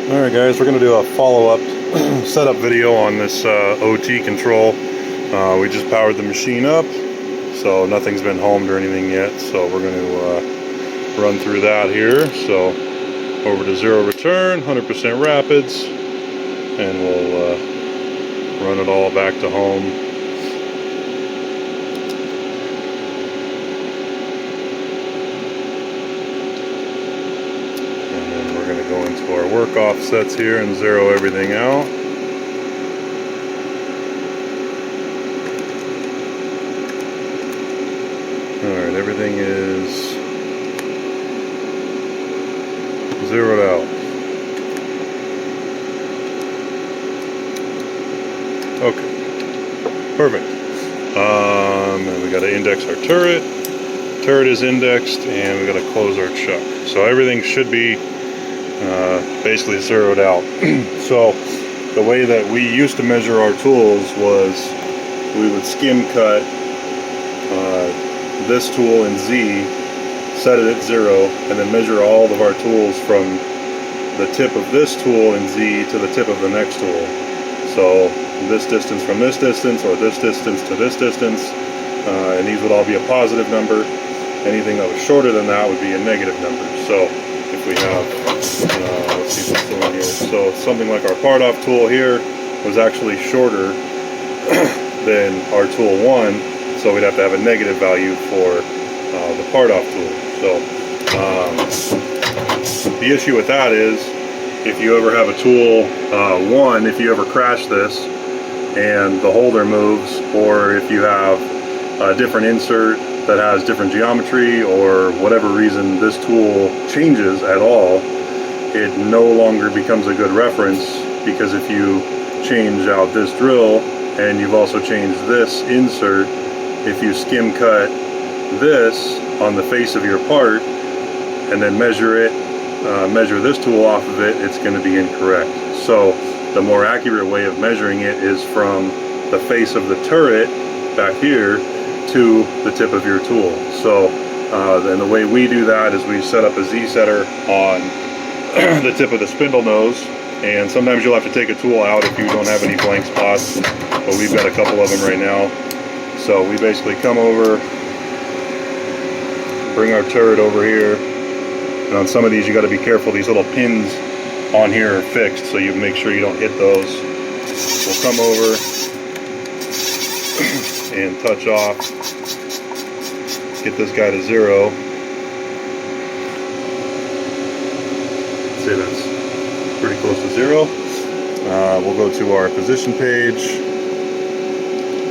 Alright guys, we're going to do a follow-up setup video on this OT control. We just powered the machine up, so nothing's been homed or anything yet, so we're going to run through that here. So over to zero return, 100% rapids, and we'll run it all back to home. Go into our work offsets here and zero everything out. Alright, everything is zeroed out. Okay, perfect. And we got to index our turret. Turret is indexed, and we got to close our chuck. So everything should be basically zeroed out. So the way that we used to measure our tools was we would skim cut this tool in Z, set it at 0, and then measure all of our tools from the tip of this tool in Z to the tip of the next tool. So this distance from this distance, or this distance to this distance, and these would all be a positive number. Anything that was shorter than that would be a negative number. So if we have, let's see what's still in here. So something like our part off tool here was actually shorter than our tool 1, so we'd have to have a negative value for the part off tool. So the issue with that is if you ever have a tool 1, if you ever crash this and the holder moves, or if you have a different insert that has different geometry, or whatever reason this tool changes at all, it no longer becomes a good reference, because if you change out this drill and you've also changed this insert, if you skim cut this on the face of your part and then measure it, measure this tool off of it, it's going to be incorrect. So the more accurate way of measuring it is from the face of the turret back here to the tip of your tool. So then the way we do that is we set up a Z setter on the tip of the spindle nose, and sometimes you'll have to take a tool out if you don't have any blank spots, but we've got a couple of them right now. So we basically come over, bring our turret over here, and on some of these you got to be careful, these little pins on here are fixed, so you make sure you don't hit those. We'll come over and touch off, get this guy to 0. Say that's pretty close to 0. We'll go to our position page,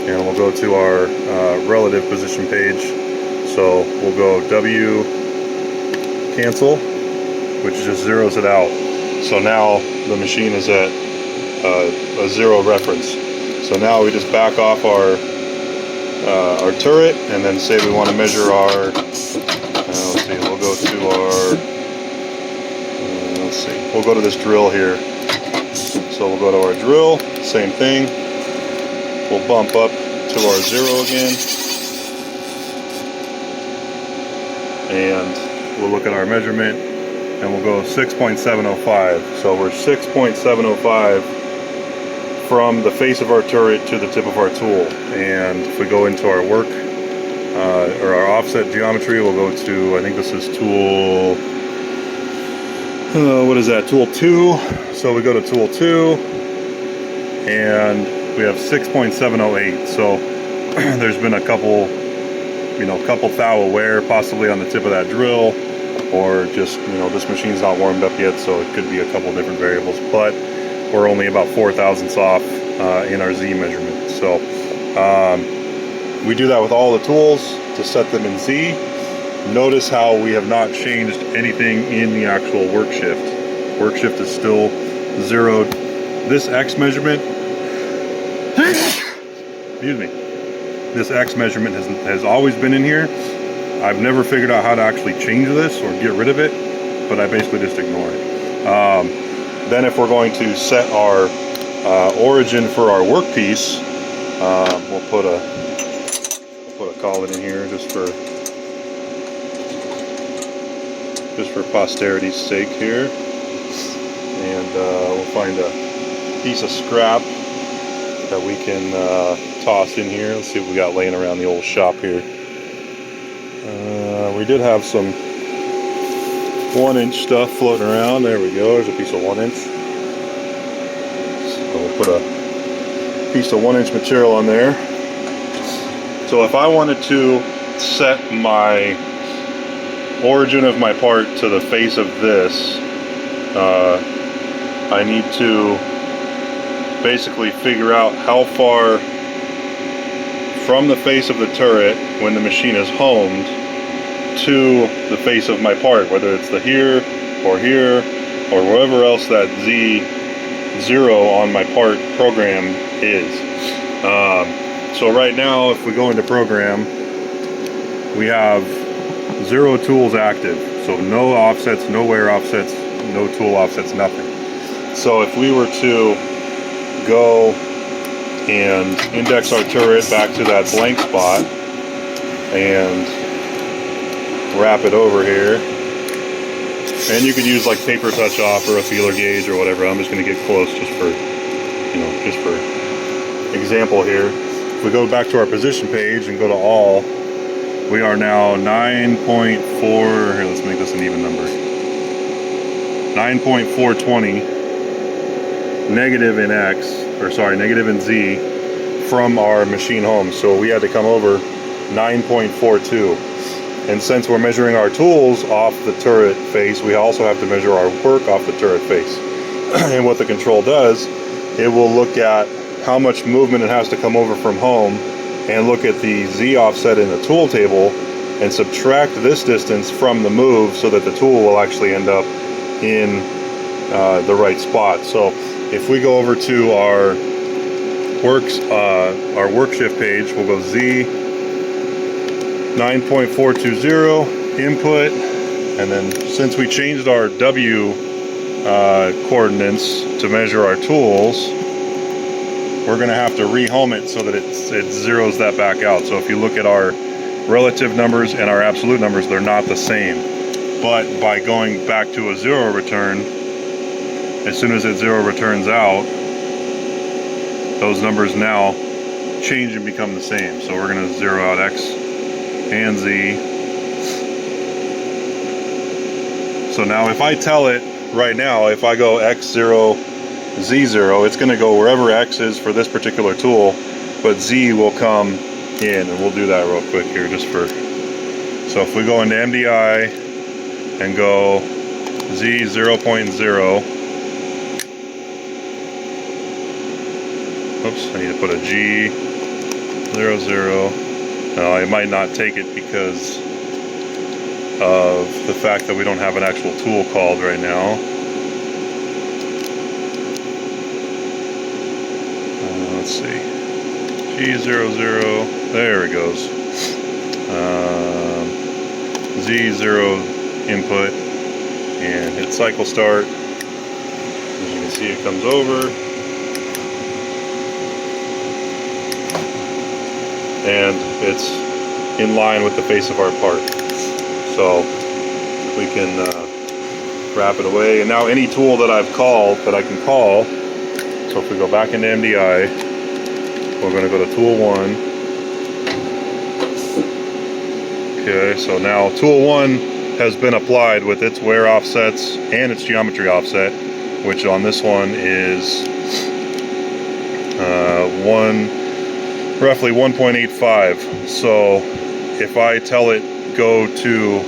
and we'll go to our relative position page. So we'll go W cancel, which just zeroes it out. So now the machine is at a 0 reference. So now we just back off our turret, and then say we want to measure our, let's see, we'll go to our, let's see, we'll go to this drill here. So we'll go to our drill, same thing, we'll bump up to our 0 again, and we'll look at our measurement, and we'll go 6.705. So we're 6.705 from the face of our turret to the tip of our tool. And if we go into our work, or our offset geometry, we'll go to, I think this is tool, what is that, tool 2. So we go to tool 2, and we have 6.708. So there's been a couple, couple thou of wear possibly on the tip of that drill, or just, this machine's not warmed up yet, so it could be a couple different variables, but we're only about 0.004 off in our Z measurement. So we do that with all the tools to set them in Z. Notice how we have not changed anything in the actual work shift. Work shift is still zeroed. This X measurement, excuse me, this X measurement has always been in here. I've never figured out how to actually change this or get rid of it, but I basically just ignore it. Then if we're going to set our origin for our workpiece, we'll put a collet in here just for posterity's sake here. and we'll find a piece of scrap that we can toss in here. Let's see what we got laying around the old shop here. We did have some 1-inch stuff floating around. There we go. There's a piece of 1-inch. So we'll put a piece of 1-inch material on there. So if I wanted to set my origin of my part to the face of this, I need to basically figure out how far from the face of the turret when the machine is homed to the face of my part, whether it's the here or wherever else that Z0 on my part program is. So right now, if we go into program, we have 0 tools active. So no offsets, no wear offsets, no tool offsets, nothing. So if we were to go and index our turret back to that blank spot and wrap it over here, and you could use like paper touch off or a feeler gauge or whatever. I'm just going to get close just for, just for example here. If we go back to our position page and go to all, we are now 9.4, here, let's make this an even number, 9.420 negative in X, or sorry, negative in Z from our machine home. So we had to come over 9.42. And since we're measuring our tools off the turret face, we also have to measure our work off the turret face. And what the control does, it will look at how much movement it has to come over from home and look at the Z offset in the tool table and subtract this distance from the move so that the tool will actually end up in the right spot. So if we go over to our work shift page, we'll go Z 9.420 input, and then since we changed our W coordinates to measure our tools, we're going to have to rehome it so that it zeroes that back out. So if you look at our relative numbers and our absolute numbers, they're not the same. But by going back to a 0 return, as soon as that 0 returns out, those numbers now change and become the same. So we're going to zero out X and Z. So now if I tell it right now, if I go X0, Z0, it's going to go wherever X is for this particular tool, but Z will come in, and we'll do that real quick here just for, so if we go into MDI and go Z 0.0, oops, I need to put a G 00. Now, I might not take it because of the fact that we don't have an actual tool called right now. Let's see. G00, there it goes. Z0 input, and hit cycle start. As you can see, it comes over. And it's in line with the face of our part. So we can wrap it away. And now any tool that I've called, that I can call, so if we go back into MDI, we're going to go to tool 1. Okay, so now tool 1 has been applied with its wear offsets and its geometry offset, which on this one is roughly 1.85. So if I tell it go to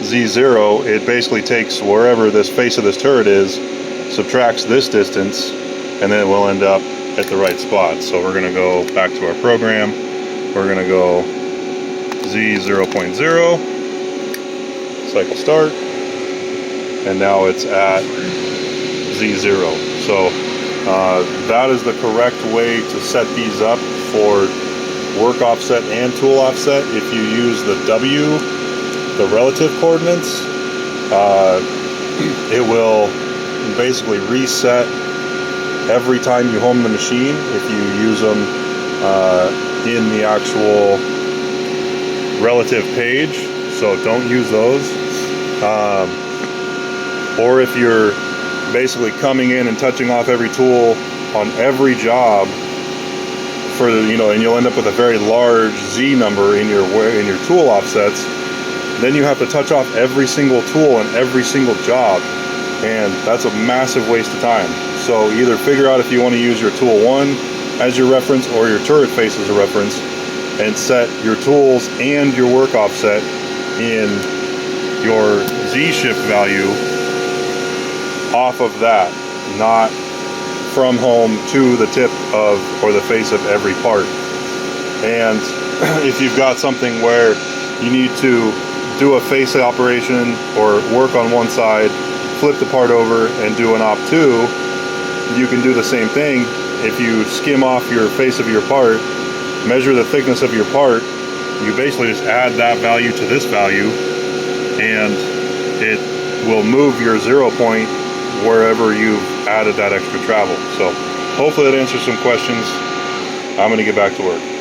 Z0, it basically takes wherever this face of this turret is, subtracts this distance, and then it will end up at the right spot. So we're going to go back to our program. We're going to go Z0.0, cycle start, and now it's at Z0. So that is the correct way to set these up for work offset and tool offset. If you use the W, the relative coordinates, it will basically reset every time you home the machine if you use them in the actual relative page. So don't use those. Or if you're basically coming in and touching off every tool on every job for the, and you'll end up with a very large Z number in your tool offsets. Then you have to touch off every single tool on every single job, and that's a massive waste of time. So either figure out if you want to use your tool 1 as your reference or your turret face as a reference, and set your tools and your work offset in your Z shift value off of that, not from home to the tip of or the face of every part. And if you've got something where you need to do a face operation or work on one side, flip the part over and do an op 2, you can do the same thing. If you skim off your face of your part, measure the thickness of your part, you basically just add that value to this value, and it will move your 0 point wherever you've added that extra travel. So hopefully that answers some questions. I'm going to get back to work.